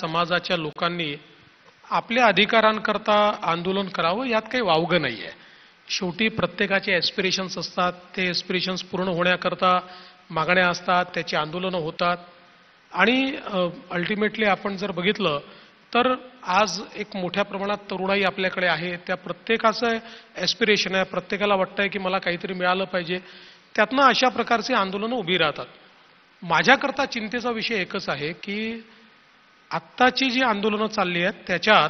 समाजाच्या लोकांनी आपल्या अधिकारांकरता आंदोलन करावं यात काही वावगं नाही आहे. शेवटी प्रत्येकाचे ॲस्पिरेशन्स असतात, ते ॲस्पिरेशन्स पूर्ण होण्याकरता मागण्या असतात, त्याची आंदोलनं होतात आणि अल्टिमेटली आपण जर बघितलं तर आज एक मोठ्या प्रमाणात तरुणाई आपल्याकडे आहे. त्या प्रत्येकाचं ॲस्पिरेशन आहे, प्रत्येकाला वाटतंय की मला काहीतरी मिळालं पाहिजे. त्यातनं अशा प्रकारचे आंदोलनं उभी राहतात. माझ्याकरता चिंतेचा विषय एकच आहे की आत्ताची जी आंदोलनं चालली आहेत त्याच्यात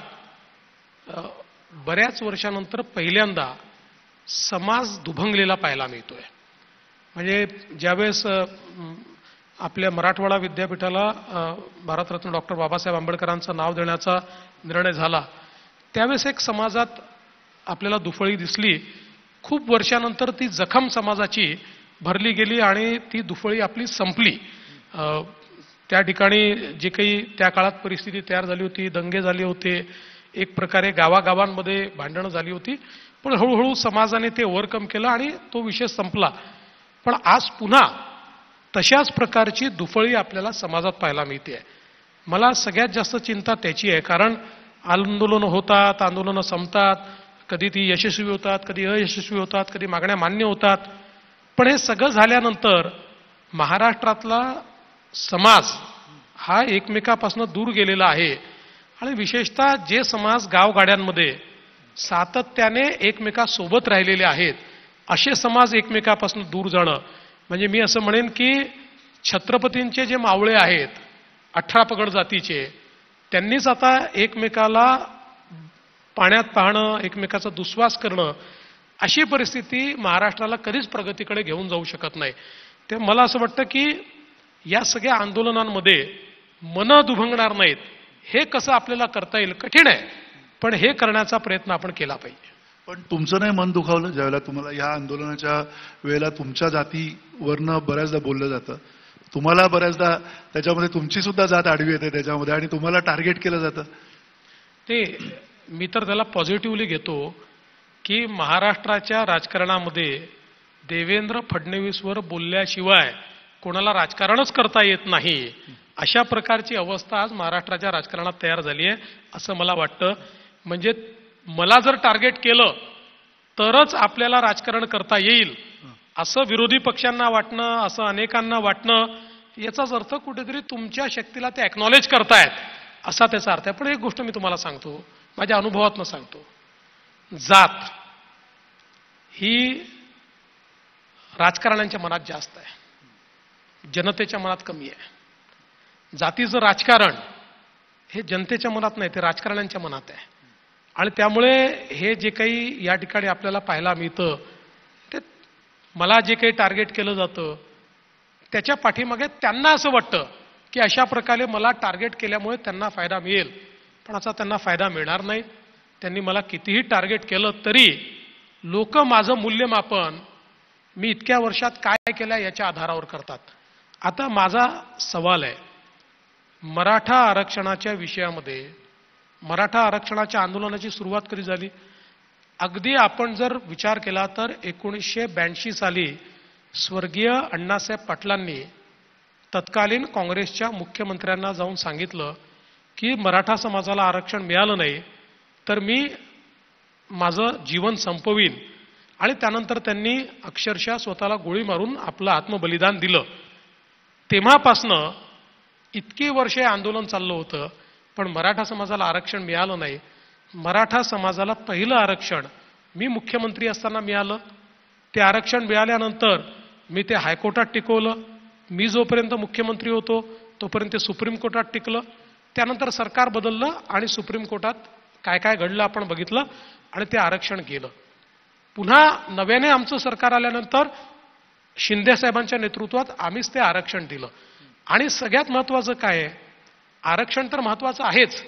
बऱ्याच वर्षानंतर पहिल्यांदा समाज दुभंगलेला पाहायला मिळतोय. म्हणजे ज्यावेळेस आपल्या मराठवाडा विद्यापीठाला भारतरत्न डॉक्टर बाबासाहेब आंबेडकरांचं नाव देण्याचा निर्णय झाला त्यावेळेस एक समाजात आपल्याला दुफळी दिसली. खूप वर्षानंतर ती जखम समाजाची भरली गेली आणि ती दुफळी आपली संपली. त्या ठिकाणी जे काही त्या काळात परिस्थिती तयार झाली होती, दंगे झाले होते, एक प्रकारे गावागावांमध्ये भांडणं झाली होती, पण हळूहळू समाजाने ते ओव्हरकम केलं आणि तो विषय संपला. पण आज पुन्हा तशाच प्रकारची दुफळी आपल्याला समाजात पाहायला मिळते आहे. मला सगळ्यात जास्त चिंता त्याची आहे, कारण आंदोलनं होतात, आंदोलनं संपतात, कधी ती यशस्वी होतात, कधी अयशस्वी होतात, कधी मागण्या मान्य होतात. पण हे सगळं झाल्यानंतर महाराष्ट्रातला समाज हा एकमेकापासून दूर गेलेला आहे आणि विशेषतः जे समाज गावगाड्यांमध्ये सातत्याने एकमेकासोबत राहिलेले आहेत असे समाज एकमेकापासून दूर जाणं म्हणजे मी असं म्हणेन की छत्रपतींचे जे मावळे आहेत 18 पगड जातीचे त्यांनीच आता एकमेकाला पाण्यात पाहणं, एकमेकाचा दुस्वास करणं अशी परिस्थिती महाराष्ट्राला कधीच प्रगतीकडे घेऊन जाऊ शकत नाही. ते मला असं वाटतं की या सगळ्या आंदोलनांमध्ये मनं दुभंगणार नाहीत. हे कसं आपल्याला करता येईल कठीण आहे, पण हे करण्याचा प्रयत्न आपण केला पाहिजे. पण तुमचं नाही मन दुखावलं ज्यावेळेला तुम्हाला या आंदोलनाच्या वेळेला तुमच्या जातीवरनं बऱ्याचदा बोललं जातं, तुम्हाला बऱ्याचदा त्याच्यामध्ये तुमची सुद्धा जात आडवी येते त्याच्यामध्ये आणि तुम्हाला टार्गेट केलं जातं? ते मी तर त्याला पॉझिटिव्हली घेतो की महाराष्ट्राच्या राजकारणामध्ये देवेंद्र फडणवीसवर बोलल्याशिवाय कोणाला राजकारणच करता येत नाही अशा प्रकारची अवस्था आज महाराष्ट्राच्या राजकारणात तयार झाली आहे असं मला वाटतं. म्हणजे मला जर टार्गेट केलं तरच आपल्याला राजकारण करता येईल असं विरोधी पक्षांना वाटणं, असं अनेकांना वाटणं, याचाच अर्थ कुठेतरी तुमच्या शक्तीला ते अॅक्नॉलेज करतायत असा त्याचा अर्थ आहे. पण एक गोष्ट मी तुम्हाला सांगतो, माझ्या अनुभवातनं सांगतो, जात ही राजकारण्यांच्या मनात जास्त आहे, जनतेच्या मनात कमी आहे. जातीचं राजकारण हे जनतेच्या मनात नाही, ते राजकारण्यांच्या मनात आहे. आणि त्यामुळे हे जे काही या ठिकाणी आपल्याला पाहायला मिळतं ते मला जे काही टार्गेट केलं जातं त्याच्या पाठीमागे त्यांना असं वाटतं की अशा प्रकारे मला टार्गेट केल्यामुळे त्यांना फायदा मिळेल, पण असा त्यांना फायदा मिळणार नाही. त्यांनी मला कितीही टार्गेट केलं तरी लोक माझं मूल्यमापन मी इतक्या वर्षात काय केलं याच्या आधारावर करतात. आता माझा सवाल आहे, मराठा आरक्षणाच्या विषयामध्ये मराठा आरक्षणाच्या आंदोलनाची सुरुवात कधी झाली? अगदी आपण जर विचार केला तर 1982 साली स्वर्गीय अण्णासाहेब पाटलांनी तत्कालीन काँग्रेसच्या मुख्यमंत्र्यांना जाऊन सांगितलं की मराठा समाजाला आरक्षण मिळालं नाही तर मी माझं जीवन संपवीन, आणि त्यानंतर त्यांनी अक्षरशः स्वतःला गोळी मारून आपलं आत्मबलिदान दिलं. तेव्हापासनं इतकी वर्षे आंदोलन चाललं होतं पण मराठा समाजाला आरक्षण मिळालं नाही. मराठा समाजाला पहिलं आरक्षण मी मुख्यमंत्री असताना मिळालं. ते आरक्षण मिळाल्यानंतर मी ते हायकोर्टात टिकवलं. मी जोपर्यंत मुख्यमंत्री होतो तोपर्यंत सुप्रीम कोर्टात टिकलं. त्यानंतर सरकार बदललं आणि सुप्रीम कोर्टात काय काय घडलं आपण बघितलं आणि ते आरक्षण गेलं. पुन्हा नव्याने आमचं सरकार आल्यानंतर शिंदे साहेबांच्या नेतृत्वात आम्हीच ते आरक्षण दिलं. आणि सगळ्यात महत्त्वाचं काय आहे, आरक्षण तर महत्त्वाचं आहेच,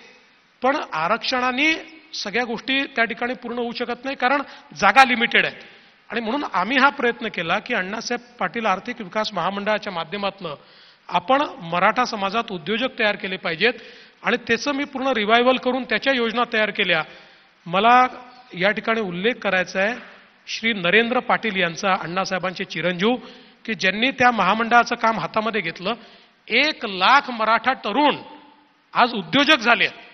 पण आरक्षणाने सगळ्या गोष्टी त्या ठिकाणी पूर्ण होऊ शकत नाही, कारण जागा लिमिटेड आहेत. आणि म्हणून आम्ही हा प्रयत्न केला की अण्णासाहेब पाटील आर्थिक विकास महामंडळाच्या माध्यमातून आपण मराठा समाजात उद्योजक तयार केले पाहिजेत आणि त्याचं मी पूर्ण रिवायवल करून त्याच्या योजना तयार केल्या. मला या ठिकाणी उल्लेख करायचा आहे श्री नरेंद्र पाटील यांचा, अण्णासाहेबांचे चिरंजीव, की ज्यांनी त्या महामंडळाचं काम हातामध्ये घेतलं. 1 लाख मराठा तरुण आज उद्योजक झाले आहेत.